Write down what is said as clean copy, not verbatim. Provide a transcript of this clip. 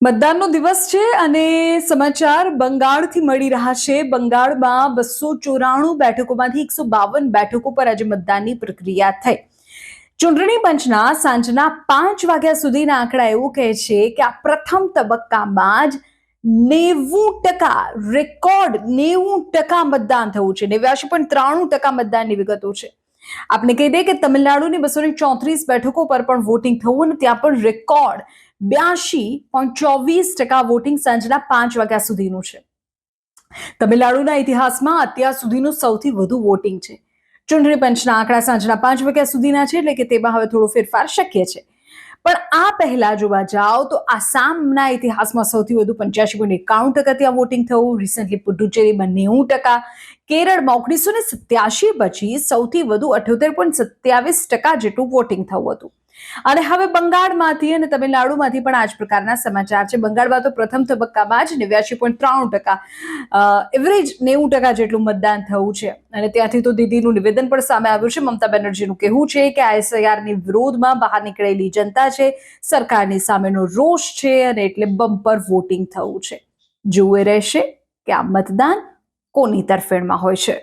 મતદાનનો દિવસ છે અને સમાચાર બંગાળથી મળી રહ્યા છે. બંગાળમાં 294 બેઠકોમાંથી 152 બેઠકો પર આજે મતદાનની પ્રક્રિયા થઈ. ચૂંટણી પંચના સાંજના 5 વાગ્યા સુધીના આંકડા એવું કહે છે કે આ પ્રથમ તબક્કામાં જ 90% રેકોર્ડ 90% મતદાન થયું છે. 89.93% મતદાનની વિગતો છે. આપણે કહી દઈએ કે તમિલનાડુની 234 બેઠકો પર પણ વોટિંગ થયું અને ત્યાં પણ રેકોર્ડ 82.24% વોટિંગ સાંજના 5 વાગ્યા સુધીનું છે. તમિલનાડુના ઇતિહાસમાં અત્યાર સુધીનું સૌથી વધુ વોટિંગ છે. ચૂંટણી પંચના આંકડા સાંજના 5 વાગ્યા સુધીના છે, એટલે કે તેમાં હવે થોડો ફેરફાર શક્ય છે. પણ આ પહેલા જોવા જાઓ તો આસામના ઇતિહાસમાં સૌથી વધુ 85.91% ત્યાં વોટિંગ થયું. રિસેન્ટલી પુડુચેરીમાં 90%, કેરળમાં 1987 પછી સૌથી વધુ 78.27% જેટલું વોટિંગ થયું હતું. અને હવે બંગાળમાંથી અને તમિલનાડુમાંથી પણ આ જ પ્રકારના સમાચાર છે. બંગાળમાં તો પ્રથમ તબક્કામાં જ 89.93%, એવરેજ 90% જેટલું મતદાન થયું છે. અને ત્યાંથી તો દીદીનું નિવેદન પણ સામે આવ્યું છે. મમતા બેનર્જીનું કહેવું છે કે આ એસઆઈઆરની વિરોધમાં બહાર નીકળેલી જનતા છે, સરકારની સામેનો રોષ છે અને એટલે બમ્પર વોટિંગ થયું છે. જોવું રહેશે કે આ મતદાન કોની તરફેણમાં હોય છે.